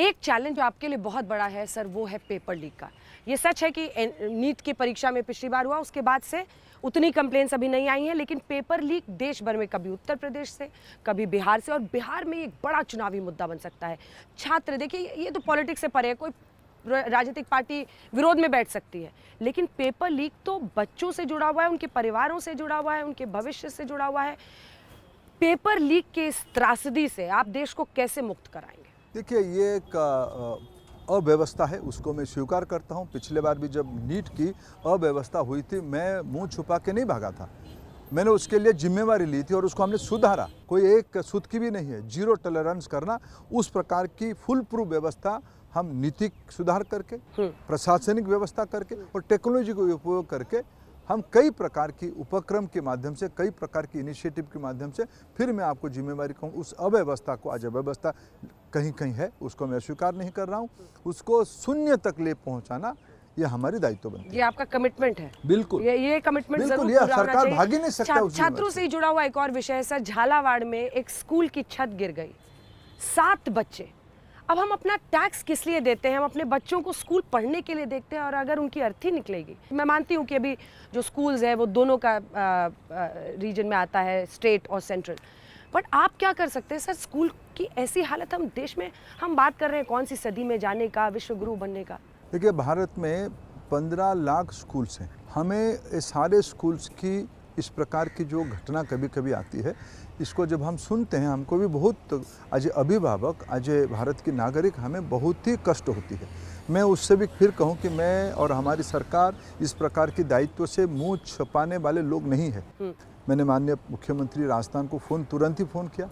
एक चैलेंज जो आपके लिए बहुत बड़ा है सर, वो है पेपर लीक का। ये सच है कि नीट की परीक्षा में पिछली बार हुआ, उसके बाद से उतनी कंप्लेंट्स अभी नहीं आई हैं, लेकिन पेपर लीक देश भर में, कभी उत्तर प्रदेश से, कभी बिहार से, और बिहार में एक बड़ा चुनावी मुद्दा बन सकता है। छात्र, देखिए ये तो पॉलिटिक्स से परे है, कोई राजनीतिक पार्टी विरोध में बैठ सकती है, लेकिन पेपर लीक तो बच्चों से जुड़ा हुआ है, उनके परिवारों से जुड़ा हुआ है, उनके भविष्य से जुड़ा हुआ है। पेपर लीक के इस त्रासदी से आप देश को कैसे मुक्त कराएंगे? देखिए, ये एक अव्यवस्था है, उसको मैं स्वीकार करता हूँ। पिछले बार भी जब नीट की अव्यवस्था हुई थी, मैं मुंह छुपा के नहीं भागा था। मैंने उसके लिए जिम्मेवारी ली थी और उसको हमने सुधारा। कोई एक सुध की भी नहीं है, जीरो टॉलरेंस करना, उस प्रकार की फुल प्रूफ व्यवस्था हम नीतिक सुधार करके, प्रशासनिक व्यवस्था करके और टेक्नोलॉजी को उपयोग करके हम कई प्रकार की उपक्रम के माध्यम से, कई प्रकार की इनिशिएटिव के माध्यम से, फिर मैं आपको जिम्मेवारी कहूँ, उस अव्यवस्था को, आज अव्यवस्था कहीं कहीं है, उसको मैं स्वीकार नहीं कर रहा हूँ, उसको शून्य तक ले पहुँचाना ये हमारी दायित्व बनती है। ये आपका कमिटमेंट है? बिल्कुल, ये कमिटमेंट जरूर बिल्कुल, पूरा होना सरकार चाहिए। भाग ही नहीं सकता। छात्रों से ही जुड़ा हुआ एक और विषय है सर, झालावाड़ में एक स्कूल की छत गिर गई, 7 बच्चे। अब हम अपना टैक्स किस लिए देते हैं? हम अपने बच्चों को स्कूल पढ़ने के लिए देखते हैं, और अगर उनकी अर्थी निकलेगी, मैं मानती हूँ कि अभी जो स्कूल्स है वो दोनों का रीजन में आता है, स्टेट और सेंट्रल, बट आप क्या कर सकते हैं सर? स्कूल की ऐसी हालत, हम देश में हम बात कर रहे हैं कौन सी सदी में जाने का, विश्व गुरु बनने का। देखिए, भारत में 15 लाख स्कूल्स हैं। हमें सारे स्कूल्स की इस प्रकार की जो घटना कभी कभी आती है, इसको जब हम सुनते हैं, हमको भी बहुत, आज अभिभावक, आज भारत की नागरिक, हमें बहुत ही कष्ट होती है। मैं उससे भी फिर कहूं कि मैं और हमारी सरकार इस प्रकार की दायित्व से मुंह छुपाने वाले लोग नहीं है। मैंने माननीय मुख्यमंत्री राजस्थान को तुरंत ही फ़ोन किया,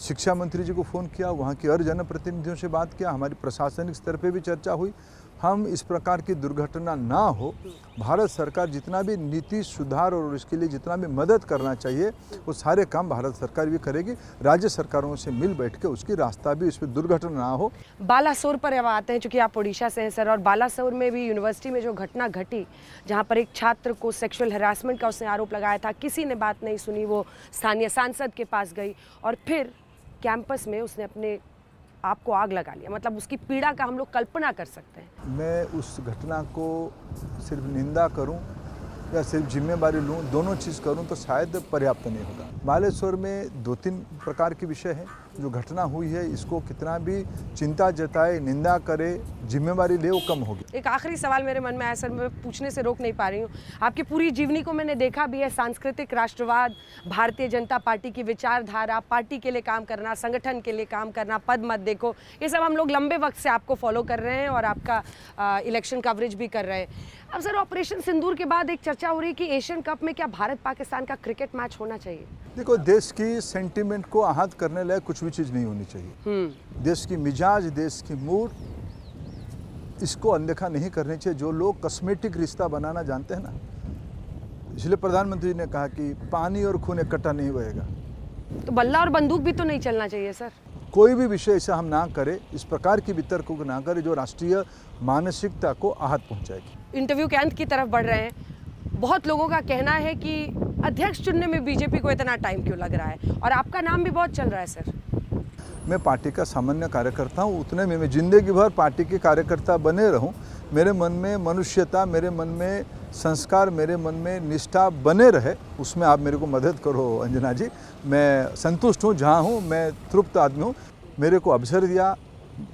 शिक्षा मंत्री जी को फ़ोन किया, वहाँ के और जनप्रतिनिधियों से बात किया, हमारी प्रशासनिक स्तर पे भी चर्चा हुई। हम इस प्रकार की दुर्घटना ना हो, भारत सरकार जितना भी नीति सुधार और इसके लिए जितना भी मदद करना चाहिए, वो सारे काम भारत सरकार भी करेगी। राज्य सरकारों से मिल बैठ के उसकी रास्ता भी, इसमें दुर्घटना ना हो। बालासोर पर अब आते हैं, चूँकि आप उड़ीसा से हैं सर, और बालासोर में भी यूनिवर्सिटी में जो घटना घटी, जहाँ पर एक छात्र को सेक्सुअल हैरासमेंट का उसने आरोप लगाया था, किसी ने बात नहीं सुनी, वो स्थानीय सांसद के पास गई और फिर कैंपस में उसने अपने आपको आग लगा लिया। मतलब उसकी पीड़ा का हम लोग कल्पना कर सकते हैं। मैं उस घटना को सिर्फ निंदा करूं या सिर्फ जिम्मेवारी लूं, दोनों चीज़ करूं तो शायद पर्याप्त नहीं होगा। बालेश्वर में 2-3 प्रकार के विषय हैं। जो घटना हुई है, इसको कितना भी चिंता जताए, निंदा करे, जिम्मेवारी ले, वो कम होगी। एक आखिरी सवाल मेरे मन में आया सर, मैं पूछने से रोक नहीं पा रही हूँ। आपकी पूरी जीवनी को मैंने देखा भी है, सांस्कृतिक राष्ट्रवाद, भारतीय जनता पार्टी की विचारधारा, पार्टी के लिए काम करना, संगठन के लिए काम करना, पद मत देखो, ये सब हम लोग लंबे वक्त से आपको फॉलो कर रहे हैं और आपका इलेक्शन कवरेज भी कर रहे हैं। अब सर, ऑपरेशन सिंदूर के बाद एक चर्चा हो रही है कि एशियन कप में क्या भारत पाकिस्तान का क्रिकेट मैच होना चाहिए? देखो, देश की सेंटीमेंट को आहत करने लायक कुछ भी चीज़ नहीं होनी चाहिए। देश की मिजाज, देश की मूड, इसको अनदेखा नहीं करनी चाहिए। जो लोग कॉस्मेटिक रिश्ता बनाना जानते हैं ना, इसलिए प्रधानमंत्री ने कहा कि पानी और खून इकट्ठा नहीं बहेगा। तो बल्ला और बंदूक भी तो नहीं चलना चाहिए सर? कोई भी विषय ऐसा हम ना करें, इस प्रकार की वितर्क को ना करें जो राष्ट्रीय मानसिकता को आहत पहुंचाएगी। इंटरव्यू के अंत की तरफ बढ़ रहे हैं। बहुत लोगों का कहना है कि अध्यक्ष चुनने में बीजेपी को इतना टाइम क्यों लग रहा है, और आपका नाम भी बहुत चल रहा है सर। मैं पार्टी का सामान्य कार्यकर्ता हूँ, उतने में मैं जिंदगी भर पार्टी के कार्यकर्ता बने रहूँ। मेरे मन में मनुष्यता, मेरे मन में संस्कार, मेरे मन में निष्ठा बने रहे, उसमें आप मेरे को मदद करो अंजना जी। मैं संतुष्ट हूँ, जहाँ हूँ मैं तृप्त आदमी हूँ। मेरे को अवसर दिया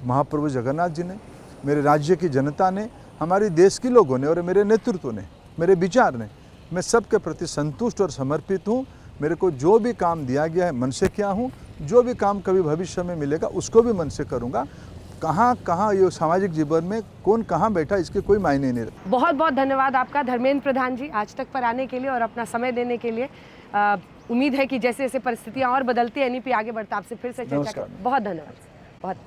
महाप्रभु जगन्नाथ जी ने, मेरे राज्य की जनता ने, हमारे देश के लोगों ने और मेरे नेतृत्व ने, मेरे विचार ने, मैं सबके प्रति संतुष्ट और समर्पित हूँ। मेरे को जो भी काम दिया गया है मन से किया हूँ, जो भी काम कभी भविष्य में मिलेगा उसको भी मन से करूँगा। कहाँ कहाँ ये सामाजिक जीवन में कौन कहाँ बैठा, इसके कोई मायने नहीं रखता। बहुत बहुत धन्यवाद आपका धर्मेंद्र प्रधान जी, आज तक पर आने के लिए और अपना समय देने के लिए। उम्मीद है कि जैसे जैसे परिस्थितियाँ और बदलती है, एनईपी आगे बढ़ता, आपसे फिर से चर्चा करें। बहुत धन्यवाद। बहुत